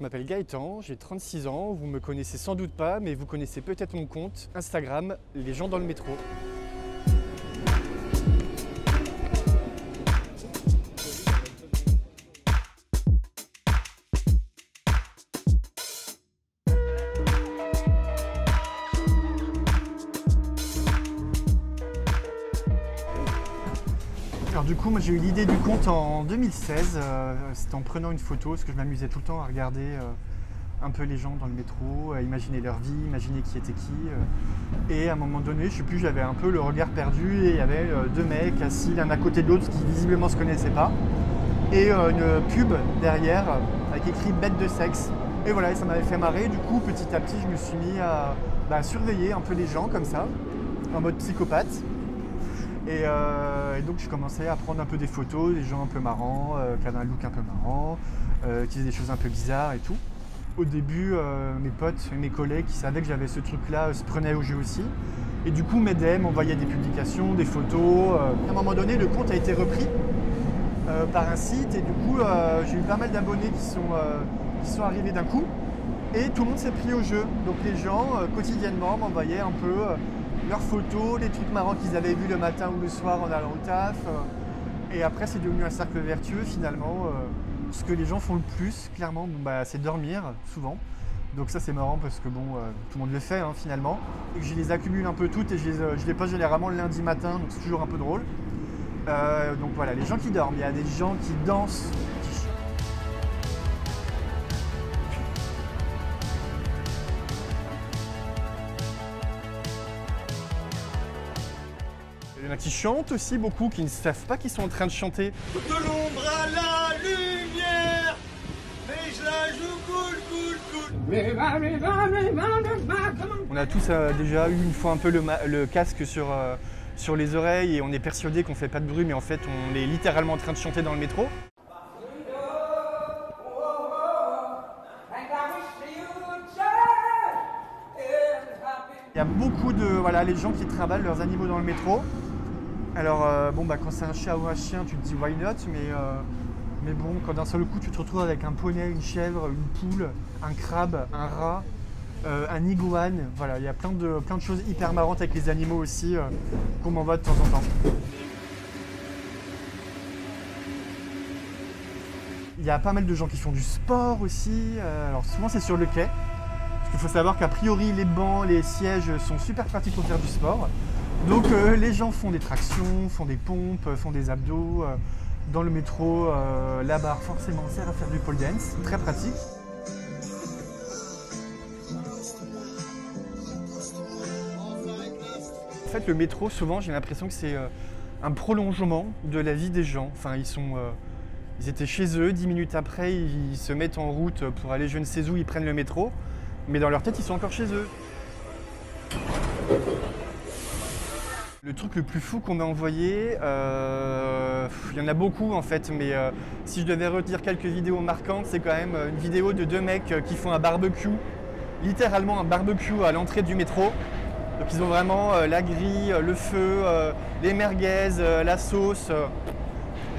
m'appelle Gaëtan, j'ai 36 ans, vous me connaissez sans doute pas, mais vous connaissez peut-être mon compte Instagram, Les gens dans le métro. Alors du coup, moi j'ai eu l'idée du compte en 2016, c'était en prenant une photo, parce que je m'amusais tout le temps à regarder un peu les gens dans le métro, à imaginer leur vie, imaginer qui était qui. Et à un moment donné, je sais plus, j'avais un peu le regard perdu et il y avait deux mecs assis l'un à côté de l'autre qui visiblement se connaissaient pas. Et une pub derrière avec écrit bête de sexe. Et voilà, ça m'avait fait marrer. Du coup, petit à petit, je me suis mis à surveiller un peu les gens comme ça, en mode psychopathe. Et donc je commençais à prendre un peu des photos, des gens un peu marrants, qui avaient un look un peu marrant, qui faisaient des choses un peu bizarres et tout. Au début, mes potes et mes collègues qui savaient que j'avais ce truc-là se prenaient au jeu aussi. Et du coup m'aidaient, m'envoyaient des publications, des photos. À un moment donné, le compte a été repris par un site et du coup j'ai eu pas mal d'abonnés qui sont arrivés d'un coup. Et tout le monde s'est pris au jeu. Donc les gens, quotidiennement, m'envoyaient un peu leurs photos, les trucs marrants qu'ils avaient vus le matin ou le soir en allant au taf. Et après, c'est devenu un cercle vertueux finalement. Ce que les gens font le plus, clairement, c'est dormir, souvent. Donc ça, c'est marrant parce que bon, tout le monde le fait finalement. Et je les accumule un peu toutes et je les poste généralement le lundi matin, donc c'est toujours un peu drôle. Donc voilà, les gens qui dorment, il y a des gens qui dansent. Il y en a qui chantent aussi beaucoup, qui ne savent pas qu'ils sont en train de chanter. De l'ombre à la lumière, mais je la joue cool. On a tous déjà eu une fois un peu le casque sur les oreilles et on est persuadé qu'on fait pas de bruit, mais en fait on est littéralement en train de chanter dans le métro. Il y a beaucoup de les gens qui trimballent leurs animaux dans le métro. Alors quand c'est un chat ou un chien, tu te dis why not, mais bon, quand d'un seul coup tu te retrouves avec un poney, une chèvre, une poule, un crabe, un rat, un iguane, voilà, il y a plein de choses hyper marrantes avec les animaux aussi qu'on m'envoie de temps en temps. Il y a pas mal de gens qui font du sport aussi, alors souvent c'est sur le quai. Il faut savoir qu'a priori, les bancs, les sièges sont super pratiques pour faire du sport. Donc les gens font des tractions, font des pompes, font des abdos. Dans le métro, la barre forcément sert à faire du pole dance, très pratique. En fait, le métro, souvent, j'ai l'impression que c'est un prolongement de la vie des gens. Enfin, ils étaient chez eux, 10 minutes après, ils se mettent en route pour aller je ne sais où, ils prennent le métro. Mais dans leur tête, ils sont encore chez eux. Le truc le plus fou qu'on m'a envoyé, il y en a beaucoup en fait, mais si je devais retenir quelques vidéos marquantes, c'est quand même une vidéo de deux mecs qui font un barbecue, littéralement un barbecue à l'entrée du métro. Donc ils ont vraiment la grille, le feu, les merguez, la sauce.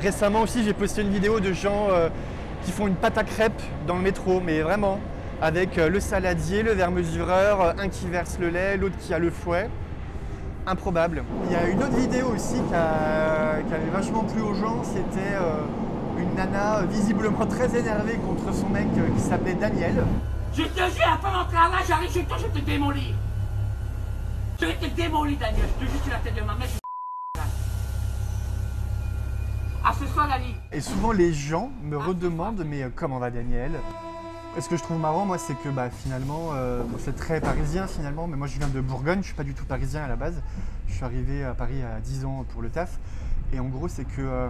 Récemment aussi, j'ai posté une vidéo de gens qui font une pâte à crêpes dans le métro, mais vraiment. Avec le saladier, le vermesureur, un qui verse le lait, l'autre qui a le fouet. Improbable. Il y a une autre vidéo aussi qui avait vachement plu aux gens, c'était une nana visiblement très énervée contre son mec qui s'appelait Daniel. Je te jure, après mon travail, j'arrive chez toi, je te démolis. Je vais te démolir, Daniel, je te jure sur la tête de ma mère. À ce soir, la nuit. Et souvent les gens me redemandent, mais comment va Daniel ? Et ce que je trouve marrant, moi, c'est que finalement, c'est très parisien finalement, mais moi je viens de Bourgogne, je suis pas du tout parisien à la base. Je suis arrivé à Paris à 10 ans pour le taf. Et en gros, c'est que,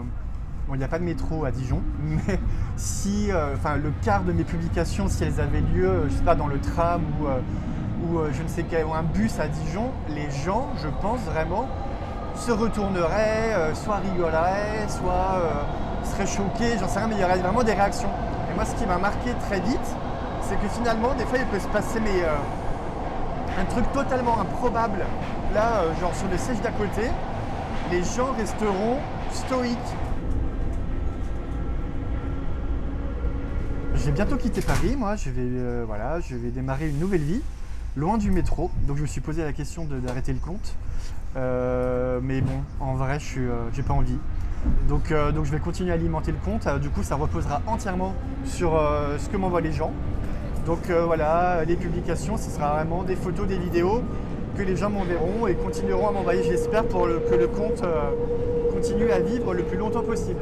il n'y a pas de métro à Dijon, mais si, le quart de mes publications, si elles avaient lieu, je sais pas, dans le tram ou je ne sais quel, ou un bus à Dijon, les gens, je pense vraiment, se retourneraient, soit rigoleraient, soit seraient choqués, j'en sais rien, mais il y aurait vraiment des réactions. Et moi, ce qui m'a marqué très vite, c'est que finalement, des fois, il peut se passer un truc totalement improbable. Là, genre sur le siège d'à côté, les gens resteront stoïques. je vais bientôt quitter Paris, moi, voilà, je vais démarrer une nouvelle vie, loin du métro. Donc je me suis posé la question d'arrêter le compte. Mais bon, en vrai, j'ai pas envie. Donc je vais continuer à alimenter le compte. Du coup, ça reposera entièrement sur ce que m'envoient les gens. Donc voilà, les publications, ce sera vraiment des photos, des vidéos que les gens m'enverront et continueront à m'envoyer, j'espère, pour que le compte continue à vivre le plus longtemps possible.